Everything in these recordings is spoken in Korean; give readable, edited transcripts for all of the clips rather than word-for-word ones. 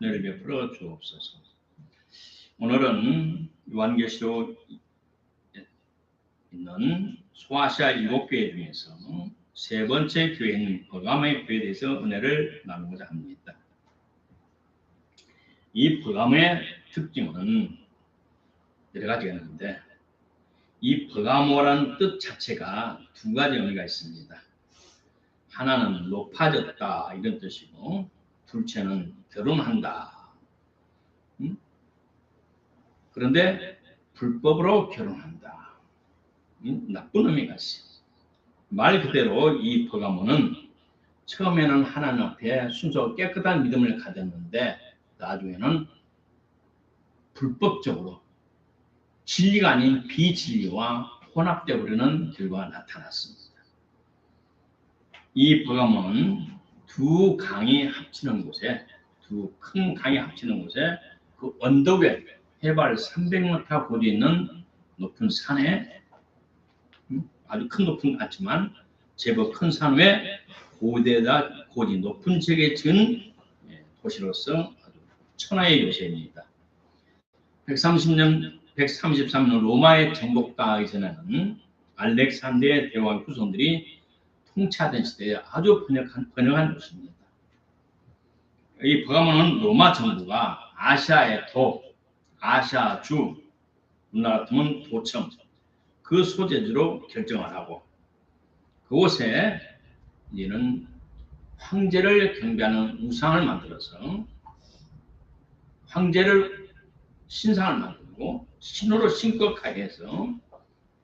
은혜를 베풀어 주옵소서. 오늘은 요한계시록 있는 소아시아 7교회 중에서 세 번째 교회인 버가모의 교회에 대해서 은혜를 나누고자 합니다. 이 버가모의 특징은 여러 가지가 있는데, 이 버가모라는 뜻 자체가 두 가지 의미가 있습니다. 하나는 높아졌다 이런 뜻이고, 둘째는 결혼한다. 그런데 불법으로 결혼한다. 나쁜 의미가 있어요. 말 그대로 이 버가모는 처음에는 하나님 앞에 순수하고 깨끗한 믿음을 가졌는데 나중에는 불법적으로 진리가 아닌 비진리와 혼합되어 버리는 결과가 나타났습니다. 이 버가모는 두 강이 합치는 곳에, 두 큰 강이 합치는 곳에 그 언덕 위에 해발 300m 고지 있는 높은 산에, 아주 큰 높은 것 같지만 제법 큰 산 위에 고대다 고지 높은 지역에 지은 도시로서 아주 천하의 요새입니다. 133년 로마에 정복당하기 전에는 알렉산드의 대왕 후손들이 통치하던 시대에 아주 번영한 도시입니다. 이 버가모는 로마 정부가 아시아의 도, 아시아주, 우리나라 같으면 도청, 그 소재지로 결정을 하고, 그곳에 이제는 황제를 경배하는 우상을 만들어서 황제를 신상을 만들고 신으로 신격하게 해서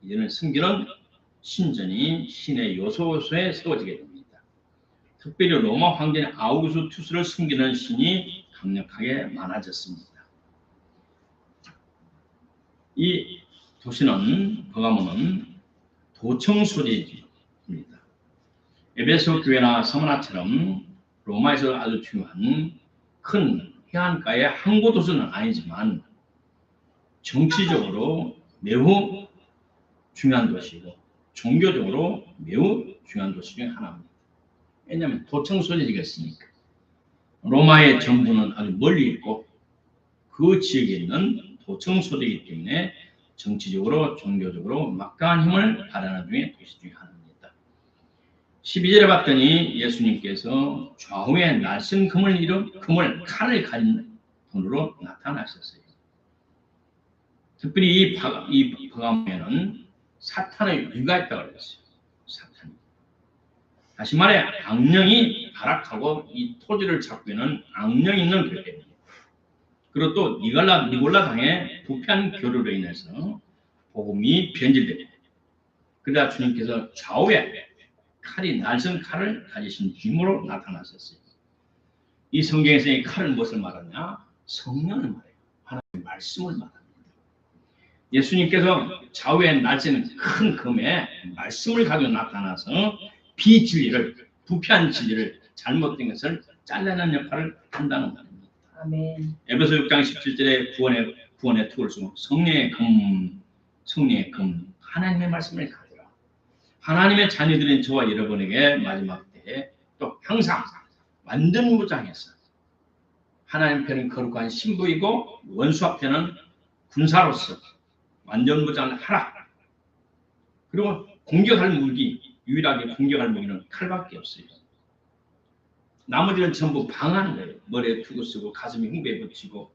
이제는 섬기는 신전이 신의 요소에 세워지게 됩니다. 특별히 로마 황제인 아우구스투스를 섬기는 신이 강력하게 많아졌습니다. 이 도시는, 버가모는 도청 소재입니다. 에베소 교회나 서머나처럼 로마에서 아주 중요한 큰 해안가의 항구 도시는 아니지만 정치적으로 매우 중요한 도시고 종교적으로 매우 중요한 도시 중에 하나입니다. 왜냐하면 도청 소재지겠습니까? 로마의 정부는 아주 멀리 있고 그 지역에 있는 도청 소재이기 때문에 정치적으로 종교적으로 막강한 힘을 발휘하는 중에 도시 중에 하나입니다. 12절에 봤더니 예수님께서 좌우에 날쌘 금을 칼을 가진 분으로 나타나셨어요. 특별히 이 버가모에는 사탄의 유가 있다고 그랬어요. 사탄. 다시 말해 악령이 발악하고 이 토지를 잡고 있는 악령이 있는 교회입니다. 그리고 또 니골라 당의 부패한 교류로 인해서 복음이 변질됩니다. 그러다 주님께서 좌우에 날쌘 칼을 가지신 주님으로 나타나셨어요. 이 성경에서 이 칼은 무엇을 말하냐? 성령을 말해요. 하나님의 말씀을 말합니다. 예수님께서 좌우에 날쌘 큰 금에 말씀을 가지고 나타나서 비진리를, 부패한 진리를, 잘못된 것을 잘라내는 역할을 한다는 말입니다. 아멘. 에베소 6장 17절에 구원의 툴을 쓰고 성령의 금, 하나님의 말씀을 가져라. 하나님의 자녀들인 저와 여러분에게 마지막 때에 또 항상 완전 무장해서 하나님 편은 거룩한 신부이고 원수 앞에는 군사로서 완전 무장을 하라. 그리고 공격할 무기, 유일하게 공격할 무기는 칼밖에 없어요. 나머지는 전부 방어하는 거예요. 머리에 투구 쓰고 가슴에 흉배에 붙이고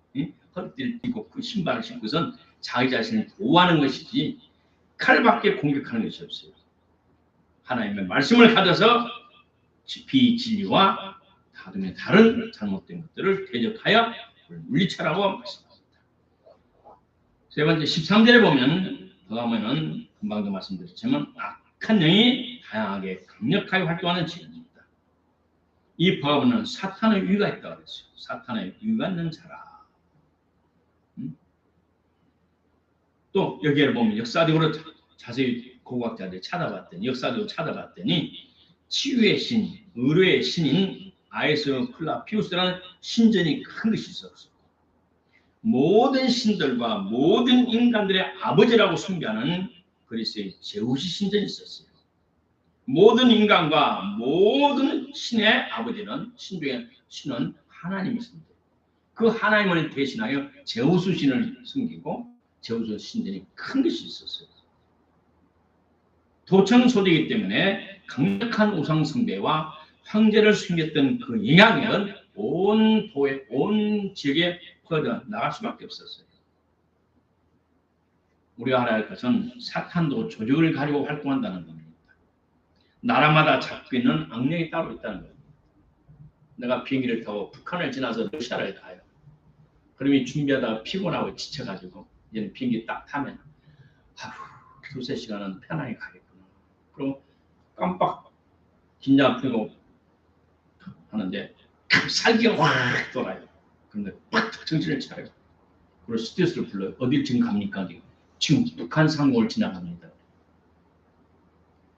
허리띠를 띠고 그 신발을 신고선 자기 자신을 보호하는 것이지 칼밖에 공격하는 것이 없어요. 하나님의 말씀을 가져서 비진리와 다른 잘못된 것들을 대적하여 물리쳐라고 말씀합니다. 세 번째 13절에 보면 버가모는 금방도 말씀드렸지만 악한 영이 다양하게 강력하게 활동하는 지역입니다. 이 버가모는 사탄의 유가 있다고 그랬어요. 사탄의 유가 있는 자라. 또 여기를 보면 역사적으로 자세히 고고학자들이 역사적으로 찾아봤더니 치유의 신, 의료의 신인 아에스클라피우스라는 신전이 큰 것이 있었고 모든 신들과 모든 인간들의 아버지라고 숭배하는 그리스의 제우스 신전이 있었어요. 모든 인간과 모든 신의 아버지는 신중의 신은 하나님이십니다. 그 하나님을 대신하여 제우스 신을 섬기고 제우스 신전이 큰 것이 있었어요. 도청소대이기 때문에 강력한 우상 숭배와 황제를 숨겼던 그 영향력은 온 도에, 온 지역에 퍼져 나갈 수밖에 없었어요. 우리가 알아야 할 것은 사탄도 조직을 가지고 활동한다는 겁니다. 나라마다 잡고 있는 악령이 따로 있다는 겁니다. 내가 비행기를 타고 북한을 지나서 러시아를 가요. 그러면 준비하다가 피곤하고 지쳐가지고 이제는 비행기 딱 타면 하루 두세 시간은 편하게 가겠구나. 그럼 깜빡 긴장 풀고 하는데 살기가 확 돌아요. 그런데 팍 정신을 차려요. 그리고 스튜어스를 불러요. 어딜 지금 갑니까? 지금 북한 상공을 지나갑니다.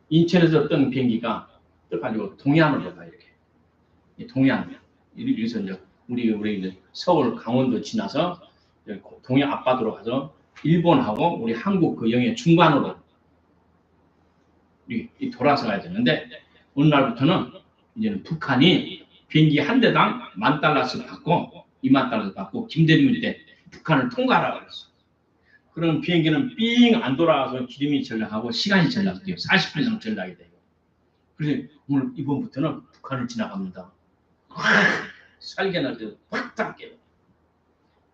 인천에서 뜬 비행기가 떠가지고 동해안으로 가요. 이렇게 동해안 여기서 이제 우리 서울 강원도 지나서 동해 앞바다로 가서 일본하고 우리 한국 그 영해 중간으로 돌아서 가야 되는데 어느 날부터는 이제는 북한이 비행기 한 대당 $10,000 받고 $20,000 받고 김대중 때 북한을 통과하라고 그랬어. 그럼 비행기는 삥 안 돌아가서 기름이 전락하고 시간이 전락돼요. 40분 이상 전락이 돼요. 그래서 오늘 이번부터는 북한을 지나갑니다. 살게 날 때 확 닦게요.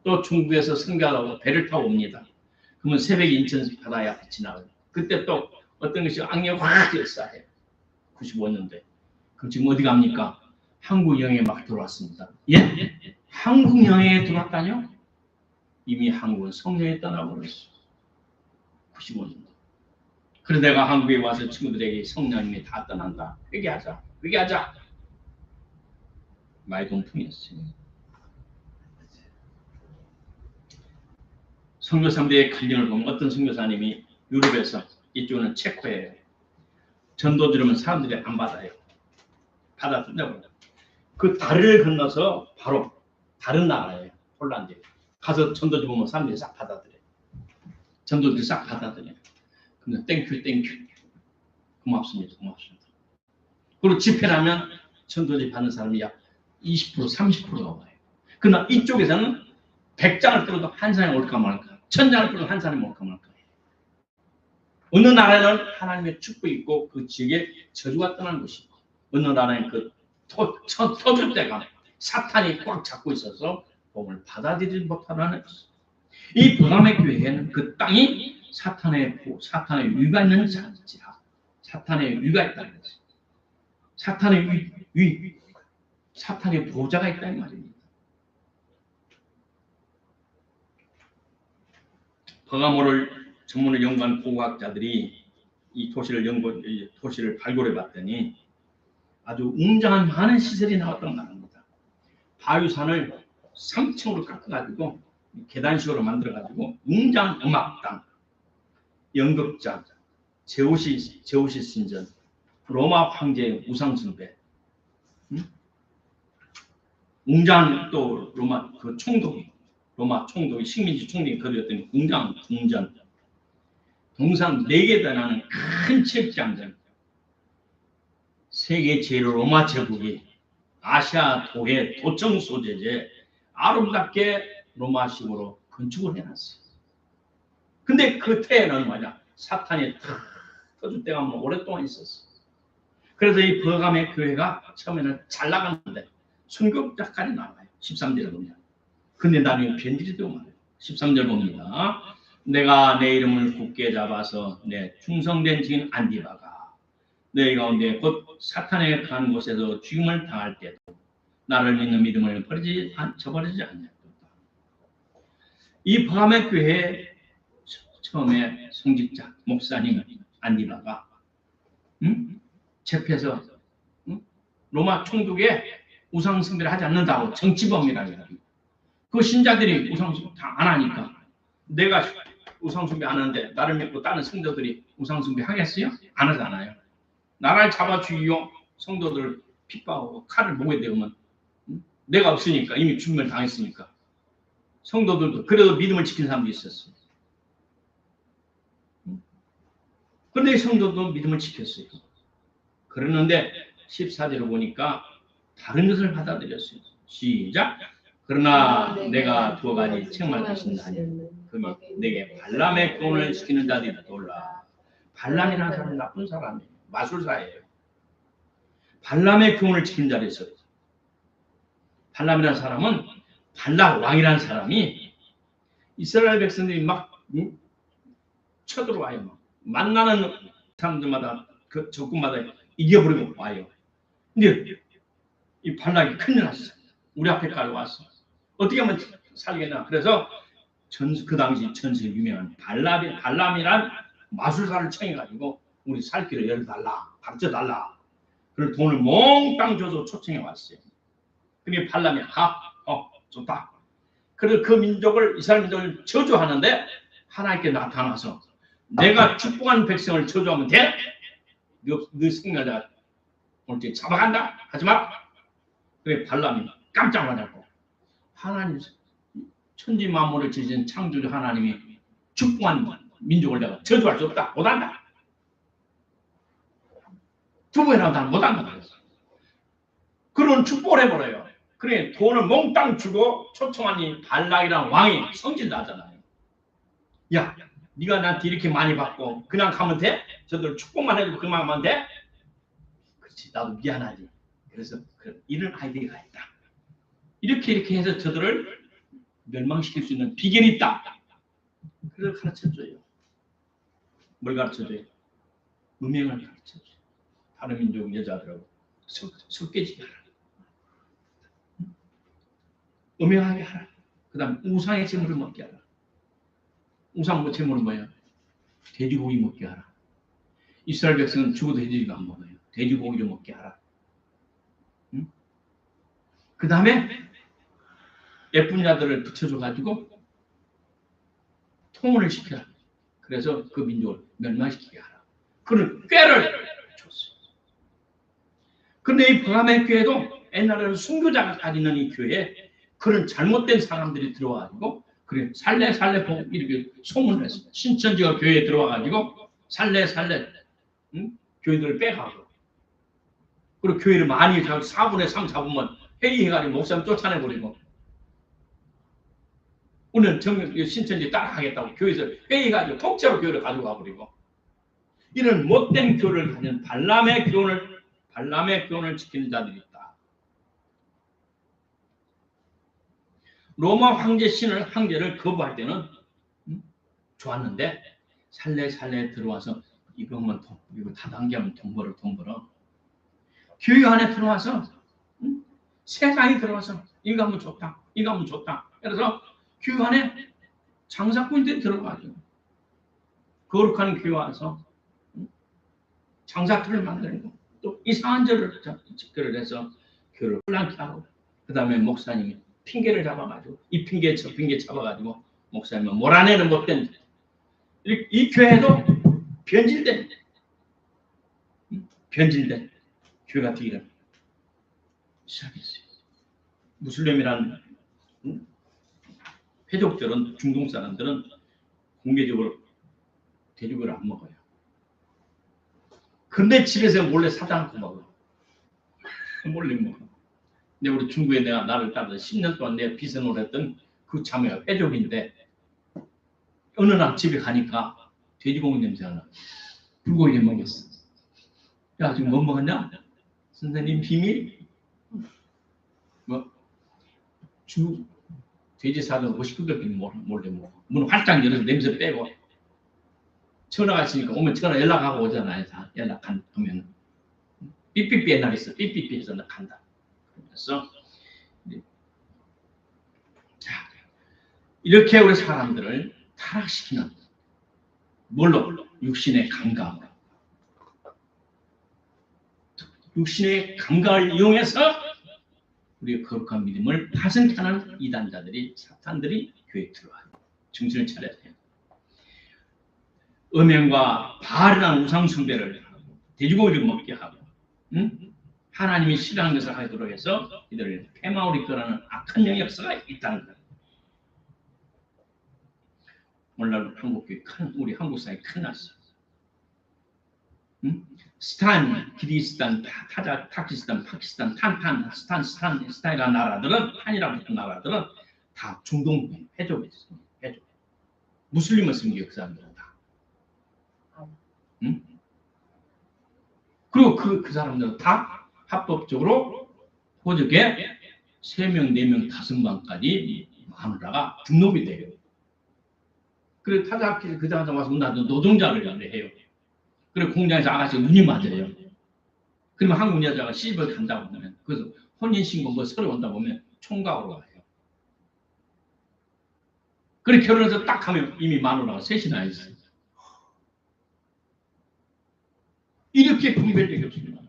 또 중국에서 선교하다가 배를 타고 옵니다. 그러면 새벽에 인천 바다에 앞에 지나가요. 그때 또 어떤 것이 악령이 확 뛰어싸요. 95년대. 그럼 지금 어디 갑니까? 한국 영해에 막 들어왔습니다. 예? 한국 영해에 들어왔다뇨? 이미 한국은 성령에 떠나버렸어. 95년도. 그래서 내가 한국에 와서 친구들에게 성령님이 다 떠난다. 회개하자. 회개하자. 말동풍이었어요. 선교사님들의 갈등을 보면 어떤 선교사님이 유럽에서 이쪽은 체코예요. 전도 들으면 사람들이 안 받아요. 받아준다고. 그 다리를 건너서 바로 다른 나라예요. 폴란드에. 가서 전도지 보면 사람들이 싹 받아들여요. 전도들이 싹 받아들여요. 근데 땡큐 고맙습니다. 고맙습니다. 그리고 집회라면 전도지 받는 사람이 약 20% 30%가 와요. 그러나 이쪽에서는 100장을 끌어도 한 사람이 올까 말까. 1000장을 끌어도 한 사람이 올까 말까. 어느 나라는 하나님의 축복이 있고 그 지역에 저주가 떠난 것이고 어느 나라는 그 터질 때가 사탄이 꽉 잡고 있어서 복음을 받아들이지 못하는 것이죠. 이 버가모 교회에는 그 땅이 사탄의 위가 있는 자지라. 사탄의 위가 있다는 것이죠. 사탄의 보호자가 있다는 말입니다. 버가모를 전문을 연구한 고고학자들이 이 도시를 발굴해 봤더니 아주 웅장한 많은 시설이 나왔다고 말합니다. 바위산을 3층으로 깎아가지고 계단식으로 만들어가지고 웅장한 음악당, 연극장, 제우시 신전, 로마 황제의 우상숭배, 웅장한 또 로마 그 로마 총독이 식민지 총독이 거두었던 웅장한 궁전, 동상 4개 달하는 큰 체육장전, 세계 제1로마 제국이 아시아 도해 도청 소재지에 아름답게 로마식으로 건축을 해놨어요. 근데 그 태에는 뭐냐? 사탄이 터질 때가 뭐 오랫동안 있었어. 그래서 이 버가모 교회가 처음에는 잘 나갔는데 순교자까지 나와요. 13절을 보면. 근데 나중에 변질이 되고 말이에요. 13절 봅니다. 내가 내 이름을 굳게 잡아서 내 충성된 증인 안디바가 너희 가운데 곧 사탄에 가는 곳에서 죽임을 당할 때도 나를 믿는 믿음을 저버리지 않냐. 이 버가모 교회 처음에 성직자 목사님 안디바가 재패에서 로마 총독에 우상 숭배를 하지 않는다고 정치범이라고 해요. 그 신자들이 우상 숭배 다 안 하니까 내가 우상 숭배 안 하는데 나를 믿고 다른 성도들이 우상 숭배 하겠어요? 안 하잖아요. 나를 잡아 죽이고 성도들을 핍박하고 칼을 목에 대면 내가 없으니까 이미 죽임을 당했으니까 성도들도 그래도 믿음을 지킨 사람도 있었어요. 그런데 성도도 믿음을 지켰어요. 그러는데 14절을 보니까 다른 것을 받아들였어요. 시작. 그러나 내가 두 가지 책망을 주신다니 그러면 내게 발람의 교훈을 시키는 자들이 놀라. 발람이라는 사람은 나쁜 사람이에요. 마술사예요. 발람의 교훈을 지킨 자리 있어요. 발람이라는 사람은 발락 왕이라는 사람이 이스라엘 백성들이 막 쳐들어와요. 막. 만나는 사람들마다 그 적군마다 이겨버리고 와요. 근데 이 발락이 큰일 났어. 우리 앞에까지 왔어. 어떻게 하면 살겠나. 그래서 그 당시 전세 유명한 발람이란 마술사를 청해가지고 우리 살 길을 열어달라. 가르쳐달라. 그래서 돈을 몽땅 줘서 초청해 왔어요. 그게 발람이 좋다. 그래서 그 민족을 이스라엘 민족을 저주하는데 하나님께 나타나서 내가 축복한 백성을 저주하면 돼? 너 생각자 오늘 잡아간다. 하지 마. 그래 발람이 깜짝 놀랐고 하나님 천지 만물을 지으신 창조주 하나님이 축복한 민족을 내가 저주할 수 없다. 못한다. 두 번이라도 난 못한다. 그랬어. 그런 축복을 해버려요. 그래 돈을 몽땅 주고 초청한 이 발락이라는 왕이 성질나잖아요. 야, 네가 나한테 이렇게 많이 받고 그냥 가면 돼? 저들 축복만 해도 그만 하면 돼? 그렇지, 나도 미안하지. 그래서 이런 아이디어가 있다. 이렇게 해서 저들을 멸망시킬 수 있는 비결이 있다. 그걸 가르쳐줘요. 뭘 가르쳐줘요? 음행을 가르쳐줘요. 다른 민족 여자들하고 섞여지게 하라. 음행하게 하라. 그 다음 우상의 재물을 먹게 하라. 우상 재물은 뭐예요? 돼지고기 먹게 하라. 이스라엘 백성은 죽어도 돼지고기 안 먹어요. 돼지고기를 먹게 하라. 응? 그 다음에 예쁜 자들을 붙여줘가지고 통혼을 시켜라. 그래서 그 민족을 멸망시키게 하라. 그런 꾀를 줬어요. 근데 이 브라멘 교회도 옛날에는 순교자가 다니는 이 교회에 그런 잘못된 사람들이 들어와가지고 그래 살래 이렇게 소문을 했어요. 신천지가 교회에 들어와가지고 살래 교회들을 빼가고 그리고 교회를 많이 4분의 3, 4분만 회의해가지고 목사님 쫓아내버리고 오늘 신천지 따라가겠다고 교회에서 회의해가지고 통째로 교회를 가지고 가버리고 이런 못된 교회를 가진 발람의 교훈을 지키는 자들이 있다. 로마 황제를 거부할 때는 좋았는데 살래 들어와서 이거 다단계하면 돈 벌어. 교회 안에 들어와서 세상이 들어와서 이거 하면 좋다. 그래서 교회 안에 장사꾼들이 들어가죠. 거룩한 교회 와서 장사꾼을 만들고 또 이상한 절을 해서 교회를 혼란케 하고 그 다음에 목사님이 핑계를 잡아가지고 이 핑계 저 핑계 잡아가지고 목사님은 몰아내는 못된 이 교회도 변질된 교회가 되기를 시작했어요. 무슬림이란 회족들은 중동 사람들은 공개적으로 돼지고기를 안 먹어요. 근데 집에서 몰래 사다 놓고 먹어. 몰래 먹어. 근데 우리 중국에 나를 따라서 10년 동안 내가 비선을 했던 그 자매가 회족인데 어느 날 집에 가니까 돼지고기 냄새가 나. 불고기 먹었어. 야, 지금 뭐 먹었냐? 선생님 비밀? 돼지 사든 50kg 몰래 먹어. 문 활짝 열어서 냄새 빼고 전화가 있으니까 오면 전화 연락하고 오잖아요. 다 연락하면 삐삐삐 옛날에 있어. 삐삐삐 해서 나 간다. 그래서 자, 이렇게 우리 사람들을 타락시키는 뭘로? 육신의 감각으로. 육신의 감각을 이용해서 우리의 거룩한 믿음을 파생케 하는 사탄들이 교회에 들어와요. 정신을 차려야 돼요. 음행과 바알이라는 우상 숭배를 하고 돼지고기를 먹게 하고 하나님이 싫어하는 것을 하도록 해서 이들을 패망으로 이끌어가는 악한 영역사가 있다는 거예요. 오늘날 우리 한국 사회에 큰일 났어요. 스탄, 키르기스탄, 타지키스탄, 파키스탄, 스탄이라는 나라들은, 탄이라고 했던 나라들은 다 중동 회족이었어요. 회족. 무슬림을 섬기고 그 사람들은 다. 그리고 그 사람들은 다 합법적으로 호적에 3명, 4명, 5명까지 마누라가 등록이 돼요. 그리고 타자키스 그 장사 와서 노동자를 해요. 그리고 공장에서 아가씨가 눈이 맞아요. 그러면 한국 여자가 시집을 간다고 하면, 그래서 혼인신고 뭐 서류 온다 보면 총각으로 가요. 그리고 결혼해서 딱 하면 이미 마누라가 셋이나 있어요. 이렇게 분별력이 없습니다.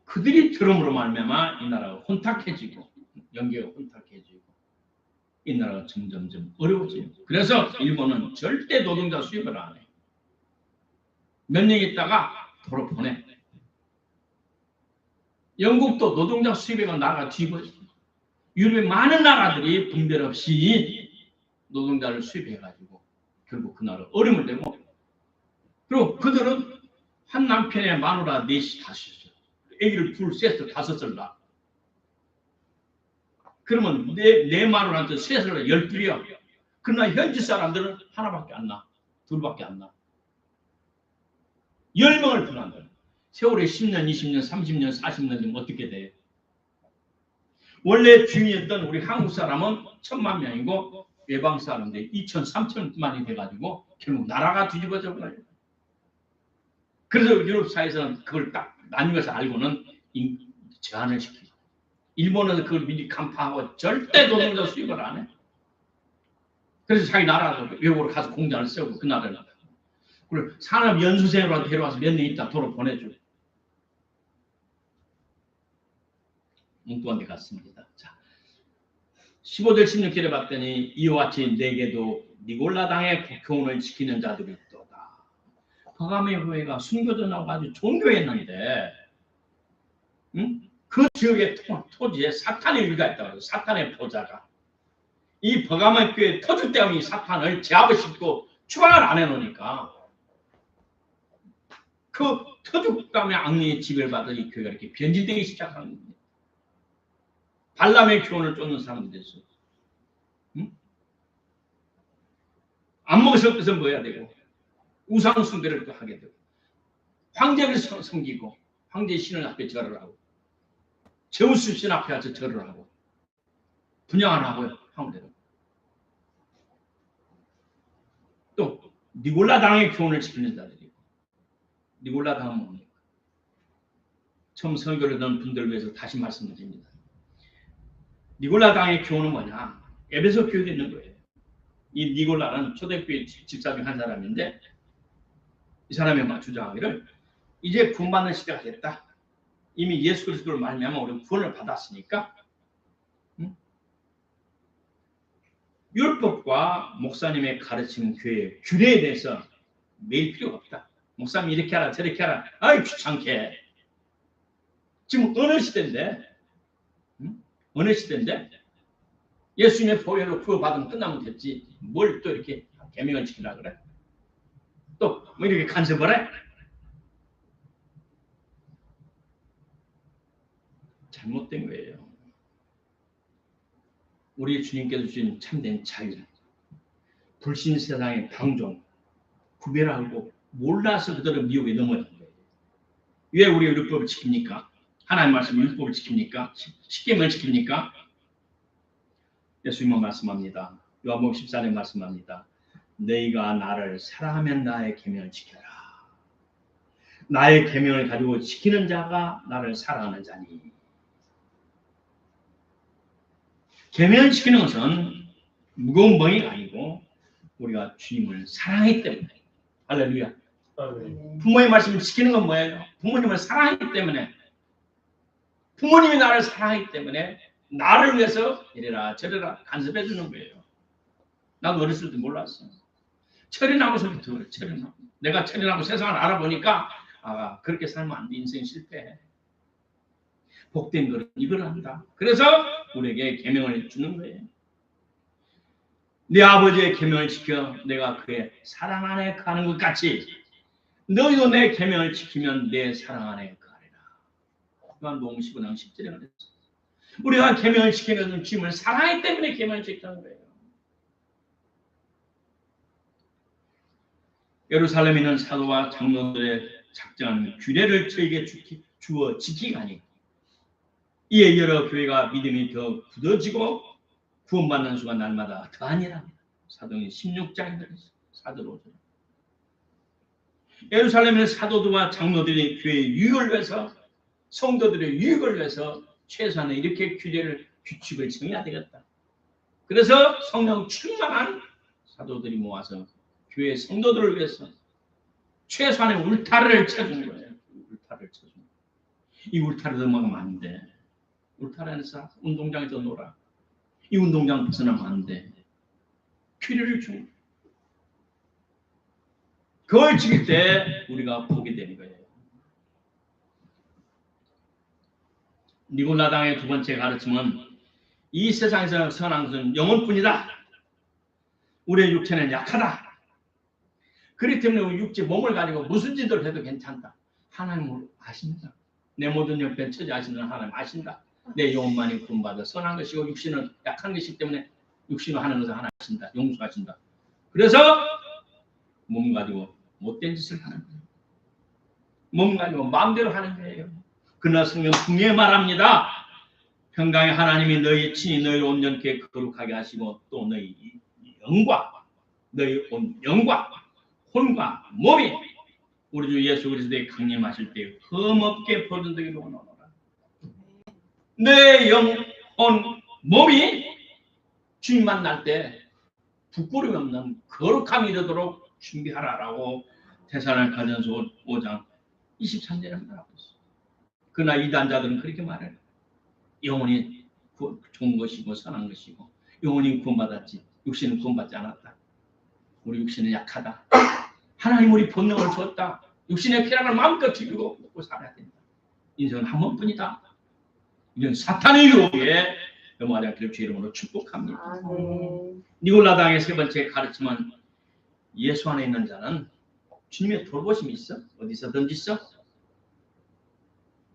그들이 들음으로 말미암아 이 나라가 혼탁해지고, 연계가 혼탁해지고, 이 나라가 점점점 어려워져요. 그래서 일본은 절대 노동자 수입을 안 해요. 몇 년 있다가 도로 보내. 영국도 노동자 수입에가 나라가 뒤집어져. 유럽의 많은 나라들이 분별 없이 노동자를 수입해가지고 결국 그 나라 어려움을 내고, 그리고 그들은 한 남편의 마누라 4시, 5시죠. 애기를 2, 3, 5을 낳아. 그러면 내 마누라한테 3을 12이야. 그러나 현지 사람들은 하나밖에 안 낳아. 2밖에 안 낳아. 10명을 분한다. 세월이 10년, 20년, 30년, 40년 되면 어떻게 돼? 원래 주인이었던 우리 한국 사람은 1000만 명이고 외방 사람들이 2천, 3천만이 돼가지고 결국 나라가 뒤집어져 버려요. 그래서 유럽 사회에서는 그걸 딱 나뉘어서 알고는 제한을 시키고, 일본은 그걸 미리 간파하고 절대 노동자 수입을 안 해. 그래서 자기 나라도 외국으로 가서 공장을 세우고 그 나라를, 그리고 산업 연수생으로 데려와서 몇 년 있다 도로 보내줘. 엉뚱한 데 갔습니다. 자, 15절 16절에 봤더니 이와 같이 내게도 니골라 당의 교훈을 지키는 자들이 있도다. 퍼가모의 교회가 순교전하고 아주 좋은 교회였는데, 그 지역의 토지에 사탄의 일가 있다고 해요. 사탄의 보좌가. 이 퍼가모 교회 터줏대감이 사탄을 제압을 시키고 추방을 안 해놓으니까 그 터줏감의 악령의 지배를 받아 이 교회가 이렇게 변질되기 시작하는 겁니다. 발람의 교훈을 쫓는 사람들이 됐어요. 안 먹어서 끝은 뭐 해야 되고, 우상 숭배를 또 하게 되고, 황제를 섬기고, 황제 신을 앞에 절을 하고, 제우스 신 앞에 가서 절을 하고, 분양 안 하고요, 황제로. 또 니골라 당의 교훈을 지키는 자들이고, 니골라 당은 뭡니까? 처음 설교를 듣는 분들을 위해서 다시 말씀드립니다. 니골라 당의 교훈은 뭐냐? 에베소 교회에 있는 거예요. 이 니골라는 초대교회 집사 중 한 사람인데, 이 사람의 주장하기를 이제 구원받는 시대가 됐다. 이미 예수 그리스도를 말미암아 우리는 구원을 받았으니까 율법과 목사님의 가르치는 교회의 규례에 대해서 매일 필요가 없다. 목사님이 이렇게 하라 저렇게 하라. 아이 귀찮게. 지금 어느 시대인데, 어느 시대인데 예수님의 보혈로 구원받으면 끝나면 됐지. 뭘 또 이렇게 계명을 지키라 그래? 또 뭐 이렇게 간섭을 해? 잘못된 거예요. 우리 주님께서 주신 참된 자유, 불신 세상의 방종, 구별하고 몰라서 그들은 미혹에 넘어진 거예요. 왜 우리가 율법을 지킵니까? 하나님 말씀 율법을 지킵니까? 십계명을 지킵니까? 예수님은 말씀합니다. 요한복음 14절에 말씀합니다. 너희가 나를 사랑하면 나의 계명을 지켜라. 나의 계명을 가지고 지키는 자가 나를 사랑하는 자니. 계명을 지키는 것은 무거운 멍이가 아니고 우리가 주님을 사랑하기 때문에. 할렐루야. 부모의 말씀을 지키는 건 뭐예요? 부모님을 사랑하기 때문에. 부모님이 나를 사랑하기 때문에 나를 위해서 이래라 저래라 간섭해 주는 거예요. 나도 어렸을 때 몰랐어. 철인하고서부터 철인하고. 내가 철인하고 세상을 알아보니까 그렇게 살면 안 돼. 인생 실패해. 복된 것은 이걸 한다. 그래서 우리에게 계명을 주는 거예요. 내 아버지의 계명을 지켜 내가 그의 사랑 안에 가는 것 같이 너희도 내 계명을 지키면 내 사랑 안에 거하리라. 요한복음 15장 10절에 그랬어요. 우리가 계명을 지키는 주님을 사랑하기 때문에 계명을 지키는 거예요. 예루살렘에 있는 사도와 장로들의 작정하는 규례를 저에게 주어 지키가 아니고 이에 여러 교회가 믿음이 더 굳어지고 구원받는 수가 날마다 더하니라. 사도행전 16장에 들었어요. 사도로. 예루살렘의 사도들과 장로들이 교회의 유익을 위해서 성도들의 유익을 위해서 최소한의 이렇게 규칙을 정해야 되겠다. 그래서 성령 충만한 사도들이 모아서 교회 성도들을 위해서 최소한의 울타리를 쳐준 거예요. 울타리를 쳐준 거예요. 이 울타리를 넘어가면 안 돼. 울타리 안에서 운동장에서 놀아. 이 운동장 벗어나면 안 돼. 규례를 주는 거예요. 그걸 지킬 때 우리가 보게 되는 거예요. 니골라당의 두 번째 가르침은 이 세상에서 선한 것은 영혼뿐이다. 우리의 육체는 약하다. 그렇기 때문에 우리 육체 몸을 가지고 무슨 짓을 해도 괜찮다. 하나님을 아십니다. 내 모든 옆에 처지하시는 하나님 아신다. 내 영혼만이 구원받아 선한 것이고 육신은 약한 것이기 때문에 육신을 하는 것을 하나 아신다. 용서하신다. 그래서 몸 가지고 못된 짓을 하는 거예요. 몸 가지고 마음대로 하는 거예요. 그러나 성경 분명히 말합니다. 평강의 하나님이 너희 친히 너희를 온전케 거룩하게 하시고 또 너희 영과 너희 온 영과 혼과 몸이 우리 주 예수 그리스도의 강림하실 때 흠없게 보존되기를 원하노라. 내 영, 혼, 몸이 주님 만날 때 부끄러움이 없는 거룩함이 이르도록 준비하라라고 데살로니가전서 5장 23절에 말하고 있어요. 그러나 이단자들은 그렇게 말해요. 영혼이 좋은 것이고 선한 것이고 영혼이 구원받았지 육신은 구원받지 않았다. 우리 육신은 약하다. 하나님 우리 본능을 줬다. 육신의 쾌락을 마음껏 즐기고 먹고 살아야 된다. 인생은 한 번뿐이다. 이런 사탄의 유혹에 마리아 그리스도 이름으로 축복합니다. 니골라당의 세 번째 가르침은 예수 안에 있는 자는 주님의 돌보심이 있어. 어디서든지 있어.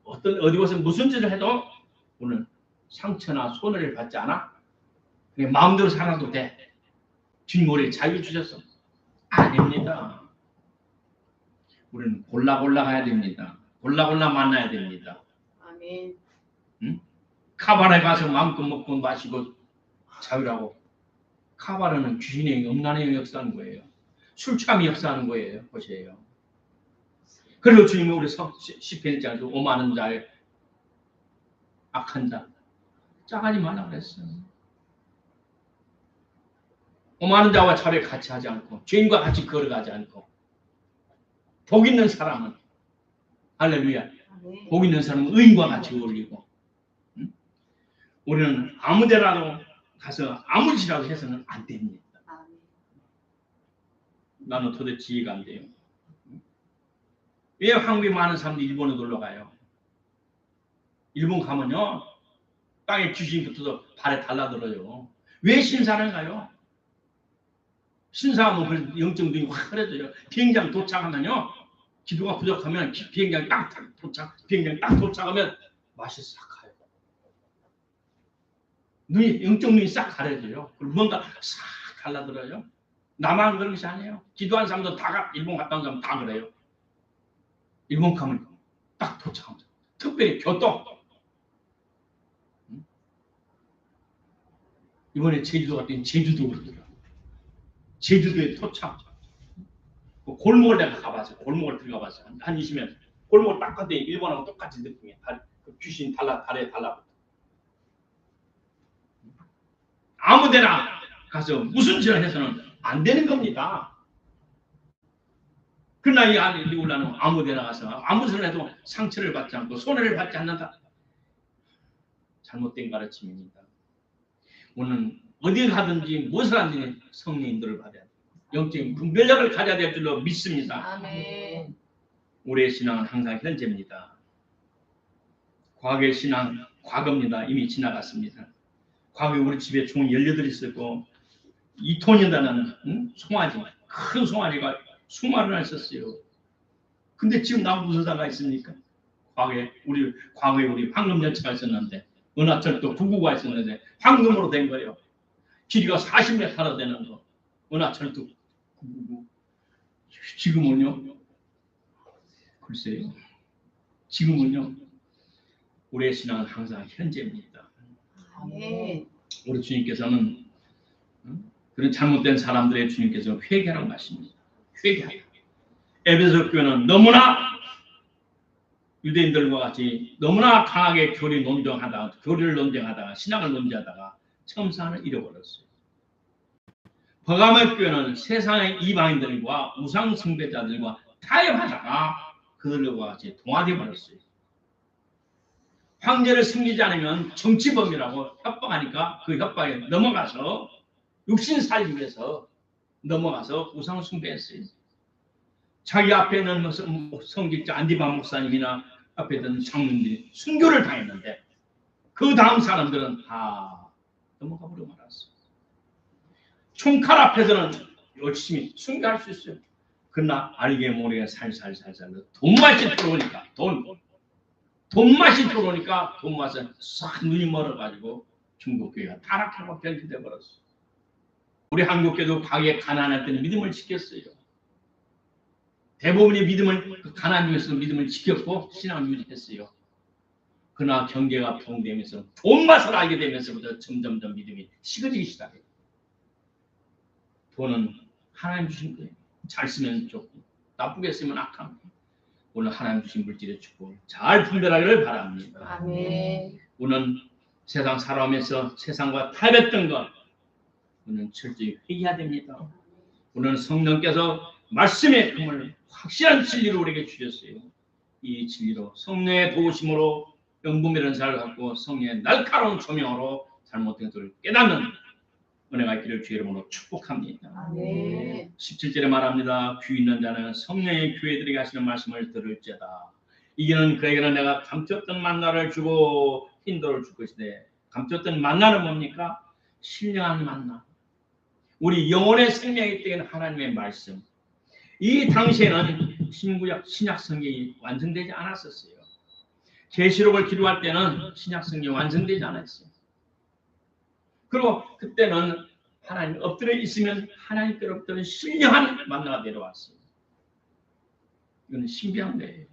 어디 곳에 무슨 짓을 해도 오늘 상처나 손해를 받지 않아. 그냥 마음대로 살아도 돼. 주님 우리를 자유 주셨어. 아닙니다. 우리는 골라 가야 됩니다. 골라 만나야 됩니다. 아멘. 응? 카바레 가서 마음껏 먹고 마시고 자유라고. 카바레는 귀신의 음란의 역사하는 거예요. 술 취함이 역사하는 거예요. 보세요. 그리고 주님이 우리 시편 1장에서 오만한 자의 악한 자 짜가지 말라 그랬어요. 오만한 자와 차례 같이 하지 않고 죄인과 같이 걸어가지 않고 복 있는 사람은 할렐루야. 복 있는 사람은 의인과 같이 어울리고 우리는 아무데라도 가서 아무 짓이라도 해서는 안 됩니다. 나는 도대체 이해가 안 돼요. 왜 한국에 많은 사람들이 일본에 놀러 가요? 일본 가면요 땅에 귀신부터 발에 달라들어요. 왜 신사를 가요? 신사하면 영적 눈이 확 흐려져요. 비행장 도착하면요 기도가 부족하면 비행장 딱 도착하면 맛이 싹 가요. 영적 눈이 싹 가려져요. 그리고 뭔가 싹 달라들어요. 나만 그런 것이 아니에요. 기도한 사람도 일본 갔다 온 사람 다 그래요. 일본 가면 딱 도착합니다. 특별히 교통. 이번에 제주도 갔더니 제주도 그러더라고요. 제주도에 도착. 골목을 내가 가봤어요. 골목을 들어가봤어요. 한 20년. 골목을 딱 갔더니 일본하고 똑같이 느낌이에요. 귀신 다리에 달라붙어. 아무데나 가서 무슨 짓을 해서는 안 되는 겁니다. 그러나 이 안에 니골라는 아무데나 가서 아무 짓을 해도 상처를 받지 않고 손해를 받지 않는다. 잘못된 가르침입니다. 오늘 어디 가든지 무엇을 하든지 성령 인도를 받아야 돼요. 영적인 분별력을 가져야 될 줄로 믿습니다. 아멘. 우리의 신앙은 항상 현재입니다. 과거의 신앙 과거입니다. 이미 지나갔습니다. 과거에 우리 집에 총 18이 있었고 2톤이라는 송아지, 큰 송아지가 수많은 날 있었어요. 근데 지금 남부서다가 있습니까? 과거에 우리 황금열차가 있었는데 은하철도 999가 있었는데 황금으로 된 거예요. 길이가 40m나 되는 거. 은하철도 999. 지금은요? 글쎄요. 지금은요. 우리의 신앙은 항상 현재입니다. 네. 우리 주님께서는 그런 잘못된 사람들의 주님께서 회개하라고 하십니다. 회개하라. 에베소 교회는 너무나 유대인들과 같이 너무나 강하게 교리를 논쟁하다가 신앙을 논쟁하다가 첨사를 잃어버렸어요. 버가모 교회는 세상의 이방인들과 우상 숭배자들과 타협하다가 그들과 같이 동화되어 버렸어요. 황제를 섬기지 않으면 정치범이라고 협박하니까 그 협박에 넘어가서 육신 살기 위해서 넘어가서 우상 숭배했어요. 자기 앞에 있는 성직자 안디바 목사님이나 앞에 있는 장로님들이 순교를 당했는데 그 다음 사람들은 다 넘어가 버려 말았어요. 총칼 앞에서는 열심히 순교할 수 있어요. 그러나 알게 모르게 살살 돈 맛이 들어오니까 돈 맛이 들어오니까 돈 맛에 싹 눈이 멀어가지고 중국교회가 타락하고 변질돼 버렸어요. 우리 한국교회도 과거에 가난할 때는 믿음을 지켰어요. 대부분의 믿음을 가난 중에서 믿음을 지켰고 신앙을 유지했어요. 그러나 경제가 부흥되면서 돈 맛을 알게 되면서부터 점점 믿음이 식어지기 시작해요. 돈은 하나님 주신 거예요. 잘 쓰면 좋고 나쁘게 쓰면 악한 거예요. 오늘 하나님 주신 물질의 축복 잘 분별하기를 바랍니다. 아멘. 우리는 세상 살아오면서 세상과 타협했던 것 우리는 철저히 회개해야 됩니다. 우리는 성령께서 말씀의 금을 확실한 진리로 우리에게 주셨어요. 이 진리로 성령의 도우심으로 영분별한 삶을 갖고 성령의 날카로운 조명으로 잘못된 것을 깨닫는 은혜가 있기를 주의 이름으로 축복합니다. 아멘. 17절에 말합니다. 귀 있는 자는 성령의 교회들에게 하시는 말씀을 들을지어다. 이게는 그에게는 내가 감췄던 만나를 주고 흰돌을 줄 것인데 감췄던 만나는 뭡니까? 신령한 만나. 우리 영혼의 생명이 되는 하나님의 말씀. 이 당시에는 신약 성경이 완성되지 않았었어요. 계시록을 기록할 때는 신약 성경이 완성되지 않았어요. 그리고 그때는 하나님 엎드려 있으면 하나님께로부터는 신령한 만나가 내려왔어요. 이건 신비한 거예요.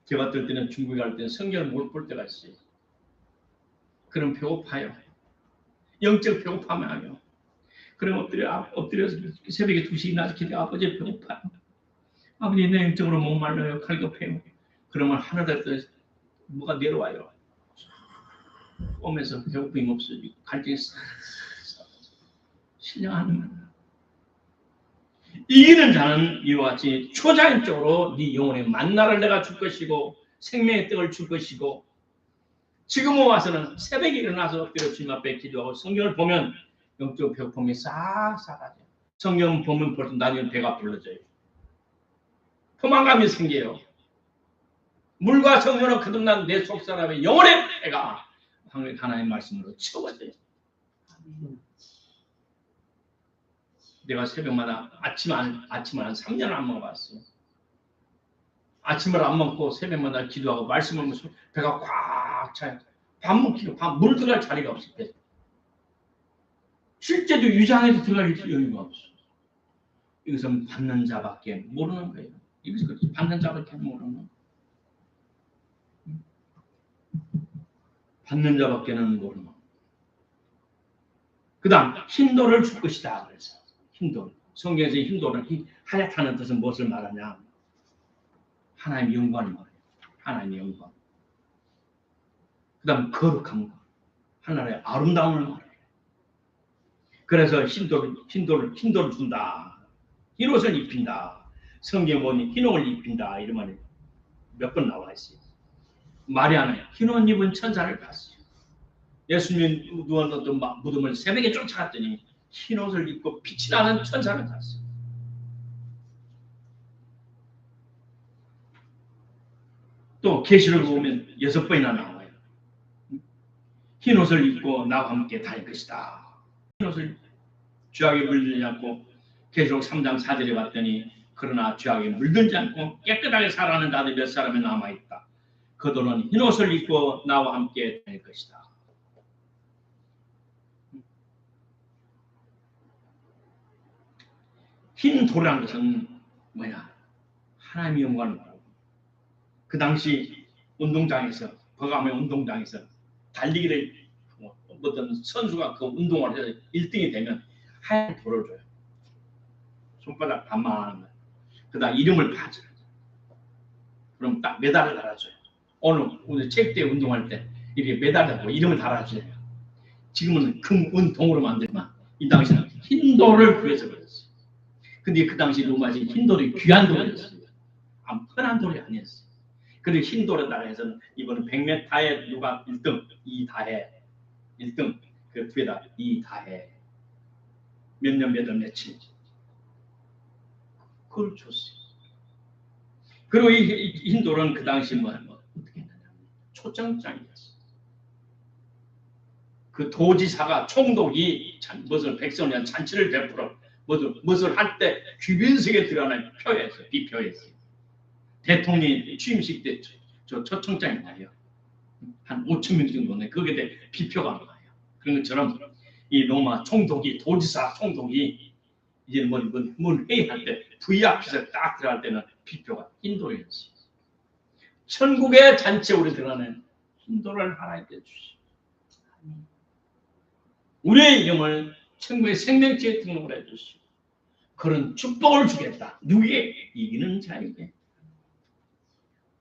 제가 들 때는 중국에 갈 때는 성경을 못 볼 때가 있어요. 그럼 배고파요. 영적 배고파면 그럼 엎드려서 새벽에 2시에 나서 기도 아버지 배고파요. 아버지 내 영적으로 목말라요. 갈급해요. 그러면 하늘에서 뭐가 내려와요. 오면서 배고픔이 없어지고 갈증이 싹 신령한 만나. 이기는 자는 이와 같이 초자연적으로 네 영혼의 만나를 내가 줄 것이고 생명의 떡을 줄 것이고 지금 와서는 새벽에 일어나서 엎드려 주님 앞에 기도하고 성경을 보면 영적 배고픔이 싹 사라져요. 성경 보면 벌써 나중에 배가 불러져요. 포만감이 생겨요. 물과 성령으로 거듭난 내 속사람의 영혼의 배가 하나님의 말씀으로 채워져요. 내가 새벽마다 아침을 한 3년을 안 먹어봤어요. 아침을 안 먹고 새벽마다 기도하고 말씀을 먹으면 배가 꽉 차요. 밥 먹기로 물 들어갈 자리가 없어요. 실제도 유장에서 들어갈 여유가 없어요. 이것은 받는 자밖에 모르는 거예요. 이것은 받는 자밖에 모르는 거예요. 받는 자밖에는 모르는 거예요. 그 다음 흰돌을 줄 것이다. 그래서 흰돌. 성경에서 흰돌은 하얗다는 뜻은 무엇을 말하냐? 하나님의 영광을 말해요. 하나님의 영광. 그 다음 거룩한 것. 하나님의 아름다움을 말해요. 그래서 흰돌을 준다. 흰 옷을 입힌다. 성경에 보니 흰 옷을 입힌다. 이런 말이 몇 번 나와 있어요. 말이 안 해요. 흰 옷 입은 천사를 봤어요. 예수님 누웠던 무덤을 새벽에 쫓아갔더니 흰 옷을 입고 빛이 나는 천사를 봤어요. 또 계시록을 보면 6번이나 나와요. 흰 옷을 입고 나와 함께 다닐 것이다. 흰 옷을 죄악에 물들지 않고 계시록 3장 4절에 봤더니 그러나 죄악에 물들지 않고 깨끗하게 살아가는 자들이 몇 사람이 남아있다. 그들은 흰옷을 입고 나와 함께 다닐 것이다. 흰 돌이라는 것은 뭐냐? 하나님의 영광을 말하고 그 당시 운동장에서 버가모의 운동장에서 달리기를 어떤 선수가 그 운동을 해서 1등이 되면 하얀 돌을 줘요. 손바닥 반만한 거예요. 그다음 이름을 봐줘요. 그럼 딱 메달을 달아줘요. 오늘 우리 체육대회 운동할 때 이렇게 메달 달고 이름을 달아줘요. 지금은 금, 동으로 만들지만 이 당시는 흰 돌을 구해서 그랬어요. 근데 그 당시 로마지 흰 돌이 귀한 돌이었어요. 흔한 돌이 아니었어요. 그리고 흰 돌에다가 해서는 이번에 100m에 누가 1등, 2다해 1등, 그 뒤에다 2다해 몇 년 며칠 그걸 줬어요. 그리고 이 흰 돌은 그 당시 어떻게 했느냐, 초청장이었어요. 그 도지사가 총독이 무엇을 백성에 잔치를 베풀어 무엇을 할 때 귀빈석에 들어가는 표였어요. 비표였어요. 대통령이 취임식 때 저 초청장이 나요. 한 5천 명 정도네. 거기에 대해 비표가 나와요. 그런 것처럼 이 로마 총독이 도지사 총독이 이제 뭘 회의할 때 VIP 딱 들어갈 때는 비표가 흰돌이었어요. 천국의 잔치에 우리 들어가는 흰돌을 하나님께 주시오. 우리의 이름을 천국의 생명체에 등록을 해주시오. 그런 축복을 주겠다. 누구에게? 이기는 자에게.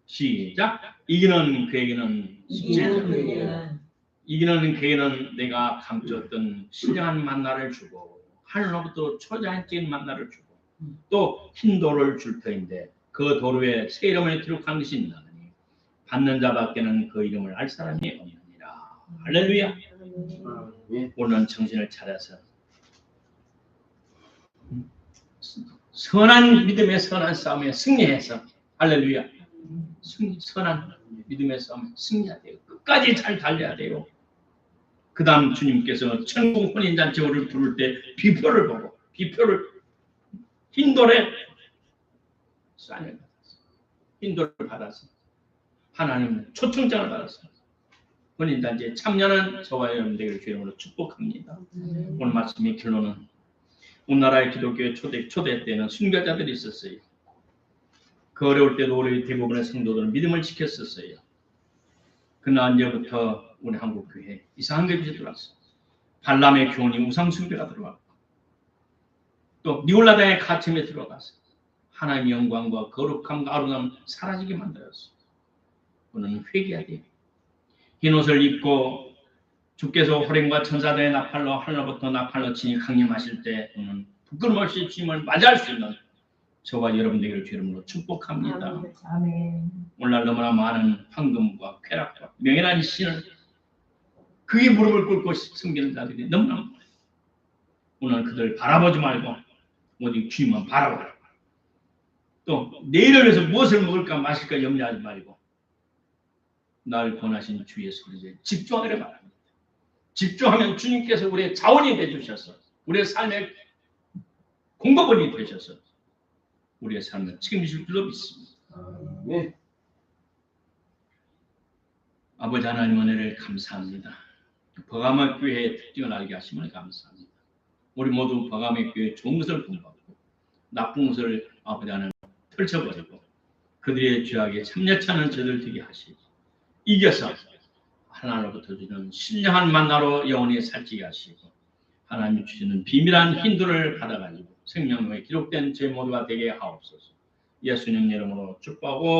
시작. 이기는 그에게는 이기는 그에게는 내가 감추었던 신령한 만나를 주고 하늘로부터 초자연적인 만나를 주고 또 흰 돌을 줄 터인데 그 돌 위에 새 이름을 기록한 것이 있나니 받는 자밖에는 그 이름을 알 사람이 없느니라. 할렐루야. 오늘은 정신을 차려서 선한 믿음의 선한 싸움에 승리해서 할렐루야. 선한 믿음의 싸움에 승리해야 돼요. 끝까지 잘 달려야 돼요. 그 다음 주님께서 천국 혼인잔치를 부를 때 비표를 보고 비표를 흰돌에 사인을 받았어. 흰돌을 받아서 하나님 초청장을 받았어. 혼인잔치에 참여하는 저와 여러분 되기를 주의 이름으로 축복합니다. 오늘 말씀의 결론은 우리나라의 기독교의 초대 때는 순교자들이 있었어요. 그 어려울 때도 우리 대부분의 성도들은 믿음을 지켰었어요. 그러나 이제부터 우리 한국교회에 이상한 것이 들어왔어. 발람의 교훈이 우상숭배가 들어왔고 또 니올라다의 가침에 들어가서 하나님의 영광과 거룩함과 아름다움을 사라지게 만들었어. 우리는 회개해야 돼요. 흰옷을 입고 주께서 호령과 천사들의 나팔로 하늘로부터 나팔로 치니 강림하실 때 우리는 부끄럼 없이 주님을 맞이할 수 있는 저와 여러분들에게 주름으로 축복합니다. 아멘. 오늘날 너무나 많은 황금과 쾌락과 명예란 신을 그의 무릎을 꿇고 섬기는 자들이 너무나 많아요. 오늘 그들 바라보지 말고 오직 주님만 바라보라. 또 내일을 위해서 무엇을 먹을까 마실까 염려하지 말고 날 권하신 주의 소리에 집중하기를 바랍니다. 집중하면 주님께서 우리의 자원이 되주셔서 우리의 삶의 공급원이 되셔서 우리의 삶을 책임질 줄로 믿습니다. 네. 아버지 하나님 은혜를 감사합니다. 버가모 교회의 특징을 알게 하심을 감사합니다. 우리 모두 버가모 교회의 좋은 것을 본받고 나쁜 것을 아버지 하나님 펼쳐버리고 그들의 죄악에 참여치 않은 저들 되게 하시고 이겨서 하나님으로부터 주는 신령한 만나로 영원히 살찌게 하시고 하나님이 주시는 비밀한 힌두를 받아가지고 생명록에 기록된 제 모두가 되게 하옵소서. 예수님 이름으로 축복하고